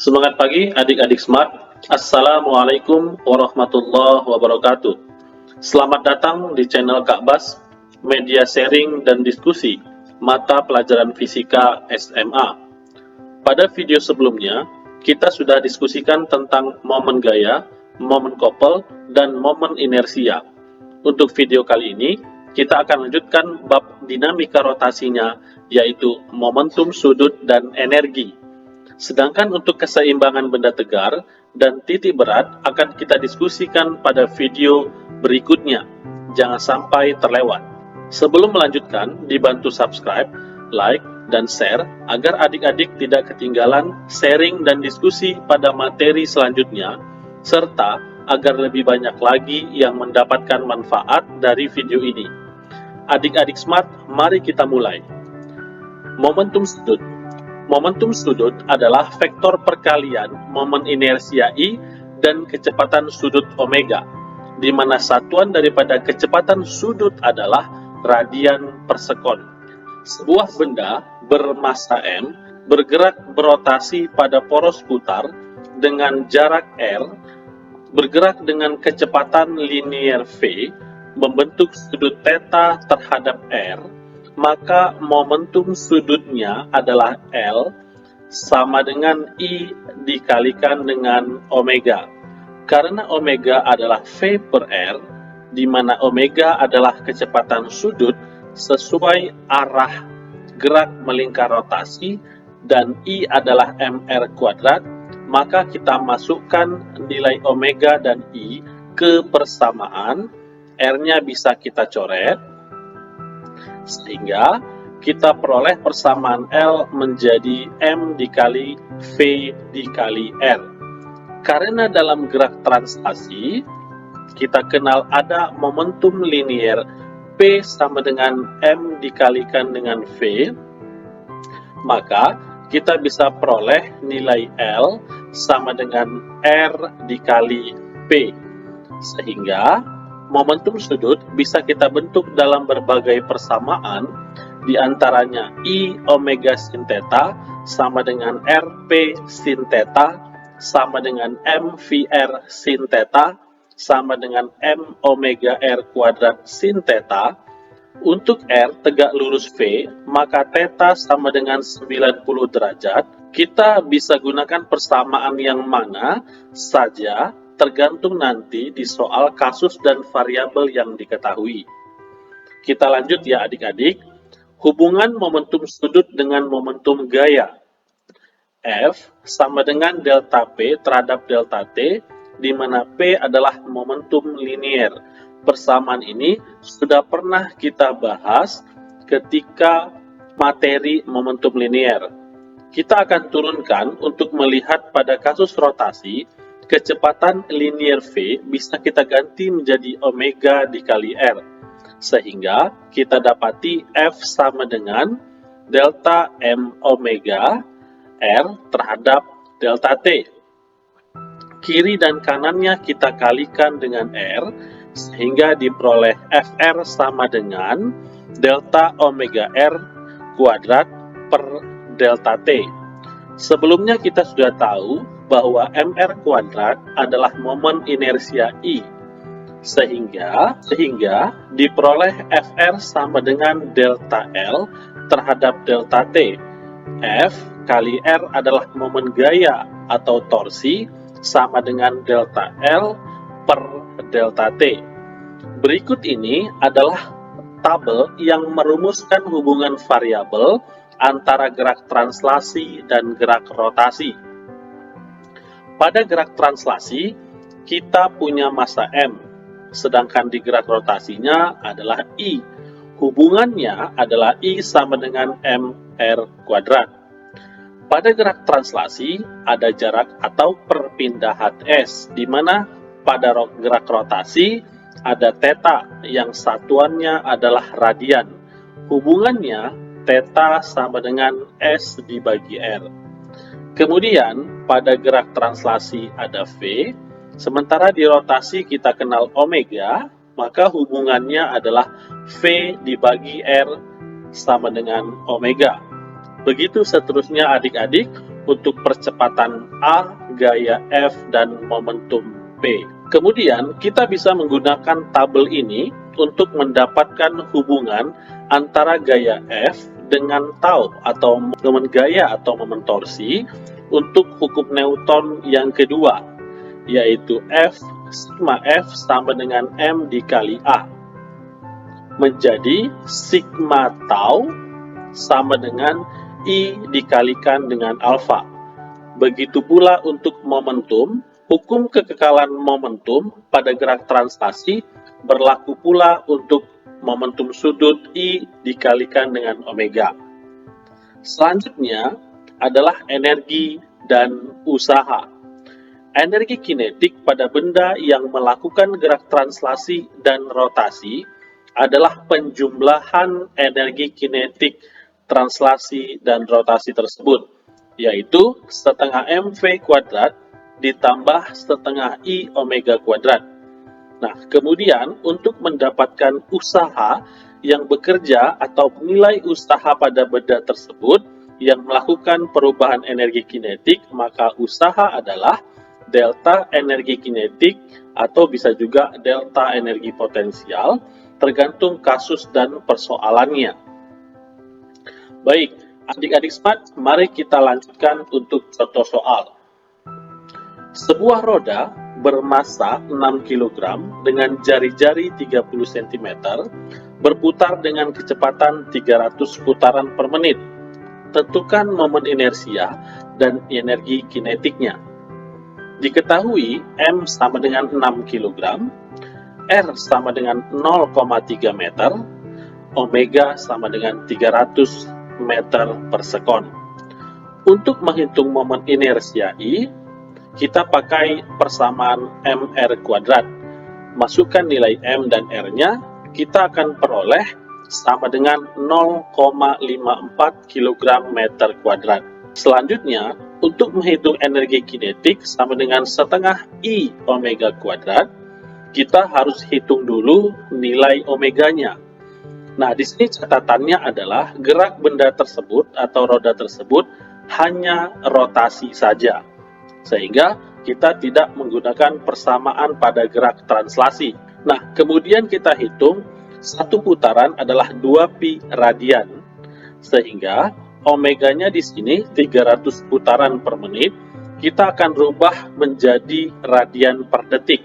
Semangat pagi adik-adik Smart. Assalamualaikum warahmatullahi wabarakatuh. Selamat datang di channel Kak Bas, media sharing dan diskusi mata pelajaran fisika SMA. Pada video sebelumnya, kita sudah diskusikan tentang momen gaya, momen couple, dan momen inersia. Untuk video kali ini, kita akan lanjutkan bab dinamika rotasinya, yaitu momentum sudut dan energi. Sedangkan untuk keseimbangan benda tegar dan titik berat akan kita diskusikan pada video berikutnya. Jangan sampai terlewat. Sebelum melanjutkan, dibantu subscribe, like, dan share agar adik-adik tidak ketinggalan sharing dan diskusi pada materi selanjutnya, serta agar lebih banyak lagi yang mendapatkan manfaat dari video ini. Adik-adik Smart, mari kita mulai. Momentum sudut. Momentum sudut adalah vektor perkalian momen inersia I dan kecepatan sudut omega, di mana satuan daripada kecepatan sudut adalah radian per sekon. Sebuah benda bermassa M bergerak berotasi pada poros putar dengan jarak R, bergerak dengan kecepatan linier V, membentuk sudut theta terhadap R, maka momentum sudutnya adalah L sama dengan I dikalikan dengan omega. Karena omega adalah V per R, di mana omega adalah kecepatan sudut sesuai arah gerak melingkar rotasi dan I adalah mr kuadrat, maka kita masukkan nilai omega dan I ke persamaan, R-nya bisa kita coret, sehingga kita peroleh persamaan L menjadi M dikali V dikali R. Karena dalam gerak translasi, kita kenal ada momentum linier P sama dengan M dikalikan dengan V, maka kita bisa peroleh nilai L sama dengan R dikali P. Sehingga momentum sudut bisa kita bentuk dalam berbagai persamaan, diantaranya I omega sin theta sama dengan RP sin theta sama dengan MVR sin theta sama dengan M omega R kuadrat sin theta. Untuk R tegak lurus V, maka theta sama dengan 90 derajat. Kita bisa gunakan persamaan yang mana saja tergantung nanti di soal kasus dan variabel yang diketahui. Kita lanjut ya adik-adik. Hubungan momentum sudut dengan momentum gaya. F sama dengan delta P terhadap delta T, di mana P adalah momentum linier. Persamaan ini sudah pernah kita bahas ketika materi momentum linier. Kita akan turunkan untuk melihat pada kasus rotasi, kecepatan linier V bisa kita ganti menjadi omega dikali R, sehingga kita dapati F sama dengan delta M omega R terhadap delta T. Kiri dan kanannya kita kalikan dengan R, sehingga diperoleh FR sama dengan delta omega R kuadrat per delta T. Sebelumnya kita sudah tahu bahwa mr kuadrat adalah momen inersia I, sehingga diperoleh Fr sama dengan delta L terhadap delta T. F kali R adalah momen gaya atau torsi sama dengan delta L per delta T. Berikut ini adalah tabel yang merumuskan hubungan variabel antara gerak translasi dan gerak rotasi. Pada gerak translasi, kita punya massa M, sedangkan di gerak rotasinya adalah I. Hubungannya adalah I sama dengan mr kuadrat. Pada gerak translasi, ada jarak atau perpindahan S, di mana pada gerak rotasi ada theta yang satuannya adalah radian. Hubungannya theta sama dengan S dibagi R. Kemudian pada gerak translasi ada V, sementara di rotasi kita kenal omega, maka hubungannya adalah V dibagi R sama dengan omega. Begitu seterusnya adik-adik, untuk percepatan A, gaya F, dan momentum P. Kemudian kita bisa menggunakan tabel ini untuk mendapatkan hubungan antara gaya F dengan tau atau momen gaya atau momen torsi untuk hukum Newton yang kedua, yaitu sigma F sama dengan M dikali A, menjadi sigma tau sama dengan I dikalikan dengan alfa. Begitu pula untuk momentum, hukum kekekalan momentum pada gerak translasi berlaku pula untuk momentum sudut I dikalikan dengan omega. Selanjutnya adalah energi dan usaha. Energi kinetik pada benda yang melakukan gerak translasi dan rotasi adalah penjumlahan energi kinetik translasi dan rotasi tersebut, yaitu setengah mv kuadrat ditambah setengah I omega kuadrat. Nah, kemudian untuk mendapatkan usaha yang bekerja atau nilai usaha pada benda tersebut yang melakukan perubahan energi kinetik, maka usaha adalah delta energi kinetik atau bisa juga delta energi potensial, tergantung kasus dan persoalannya. Baik, adik-adik smart, mari kita lanjutkan untuk contoh soal. Sebuah roda bermasa 6 kg dengan jari-jari 30 cm berputar dengan kecepatan 300 putaran per menit. Tentukan momen inersia dan energi kinetiknya. Diketahui M sama dengan 6 kg, R sama dengan 0,3 meter, omega sama dengan 300 meter per sekon. Untuk menghitung momen inersia I, kita pakai persamaan mr kuadrat. Masukkan nilai M dan R-nya, kita akan peroleh sama dengan 0,54 kg meter kuadrat. Selanjutnya, untuk menghitung energi kinetik sama dengan setengah I omega kuadrat, kita harus hitung dulu nilai omeganya. Nah, di sini catatannya adalah gerak benda tersebut atau roda tersebut hanya rotasi saja, sehingga kita tidak menggunakan persamaan pada gerak translasi. Nah, kemudian kita hitung satu putaran adalah 2 pi radian, sehingga omeganya di sini 300 putaran per menit, kita akan rubah menjadi radian per detik.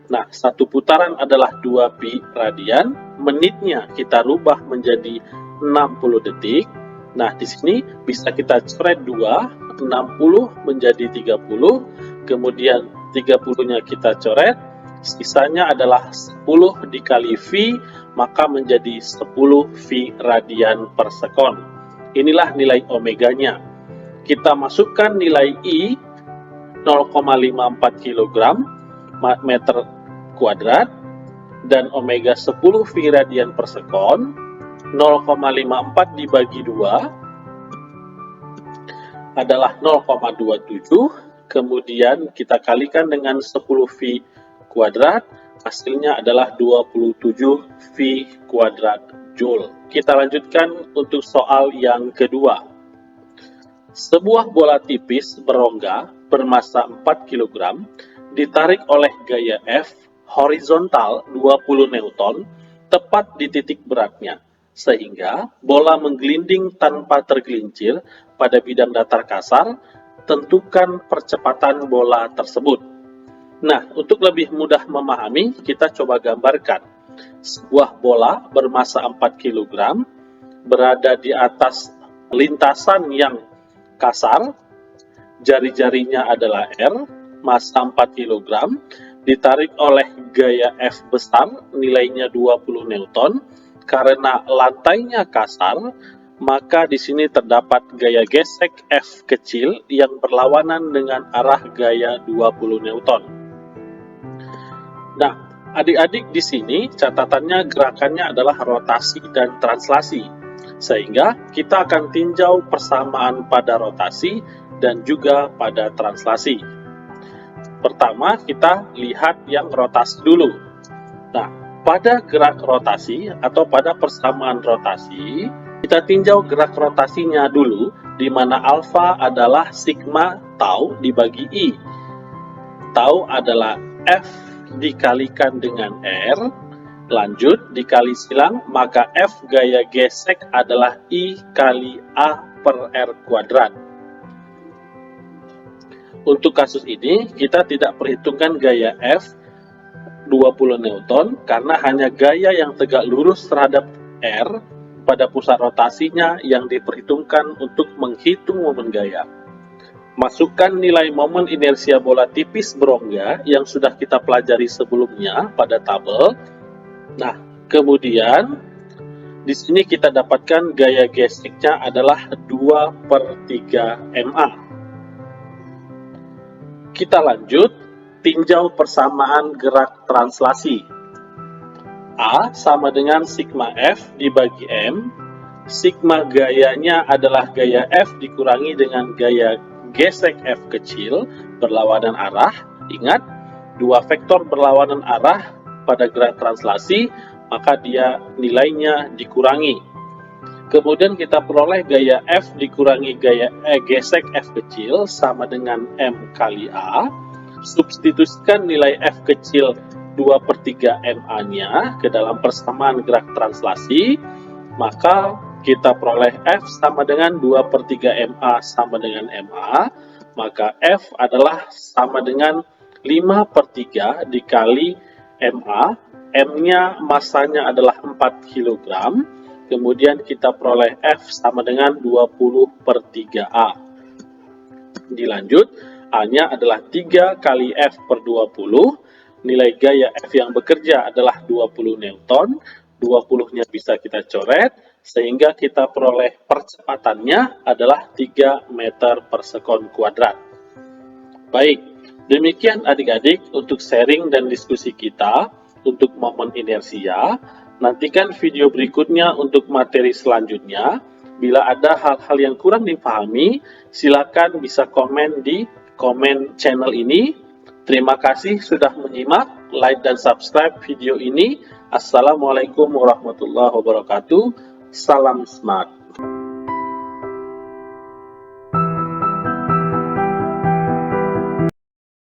Nah, satu putaran adalah 2 pi radian, menitnya kita rubah menjadi 60 detik. Nah, di sini bisa kita coret 2, 60 menjadi 30, kemudian 30-nya kita coret, sisanya adalah 10 dikali V, maka menjadi 10 V radian per sekon. Inilah nilai omeganya. Kita masukkan nilai I 0,54 kg meter kuadrat dan omega 10 V radian per sekon. 0,54 dibagi 2 adalah 0,27, kemudian kita kalikan dengan 10 V kuadrat, hasilnya adalah 27 V kuadrat Joule. Kita lanjutkan untuk soal yang kedua. Sebuah bola tipis berongga bermasa 4 kg ditarik oleh gaya F horizontal 20 Newton tepat di titik beratnya, sehingga bola menggelinding tanpa tergelincir pada bidang datar kasar. Tentukan percepatan bola tersebut. Nah, untuk lebih mudah memahami, kita coba gambarkan. Sebuah bola bermasa 4 kg berada di atas lintasan yang kasar, jari-jarinya adalah R, massa 4 kg, ditarik oleh gaya F besar, nilainya 20 Newton. Karena lantainya kasar, maka di sini terdapat gaya gesek F kecil yang berlawanan dengan arah gaya 20 Newton. Nah, adik-adik di sini catatannya gerakannya adalah rotasi dan translasi, sehingga kita akan tinjau persamaan pada rotasi dan juga pada translasi. Pertama, kita lihat yang rotasi dulu. Nah, pada gerak rotasi atau pada persamaan rotasi, kita tinjau gerak rotasinya dulu di mana alfa adalah sigma tau dibagi I. Tau adalah F dikalikan dengan R, lanjut dikali silang, maka F gaya gesek adalah I kali A per R kuadrat. Untuk kasus ini, kita tidak perhitungkan gaya F 20 Newton karena hanya gaya yang tegak lurus terhadap R pada pusat rotasinya yang diperhitungkan untuk menghitung momen gaya. Masukkan nilai momen inersia bola tipis berongga yang sudah kita pelajari sebelumnya pada tabel. Nah, kemudian di sini kita dapatkan gaya geseknya adalah 2/3 MA. Kita lanjut, tinjau persamaan gerak translasi. A sama dengan sigma F dibagi M. Sigma gayanya adalah gaya F dikurangi dengan gaya gesek F kecil berlawanan arah. Ingat, dua vektor berlawanan arah pada gerak translasi, maka dia nilainya dikurangi. Kemudian kita peroleh gaya F dikurangi gaya gesek F kecil sama dengan M kali A. Substitusikan nilai F kecil 2/3 MA-nya ke dalam persamaan gerak translasi, maka kita peroleh F sama dengan 2/3 MA sama dengan MA, maka F adalah sama dengan 5/3 dikali MA, M-nya masanya adalah 4 kg, kemudian kita peroleh F sama dengan 20/3 A. Dilanjut, A-nya adalah 3 kali F per 20, nilai gaya F yang bekerja adalah 20 Newton, 20-nya bisa kita coret, sehingga kita peroleh percepatannya adalah 3 meter per sekon kuadrat. Baik, demikian adik-adik untuk sharing dan diskusi kita untuk momen inersia. Nantikan video berikutnya untuk materi selanjutnya. Bila ada hal-hal yang kurang dipahami, silakan bisa komen di komen channel ini. Terima kasih sudah menyimak, like dan subscribe video ini. Assalamualaikum warahmatullahi wabarakatuh. Salam smart.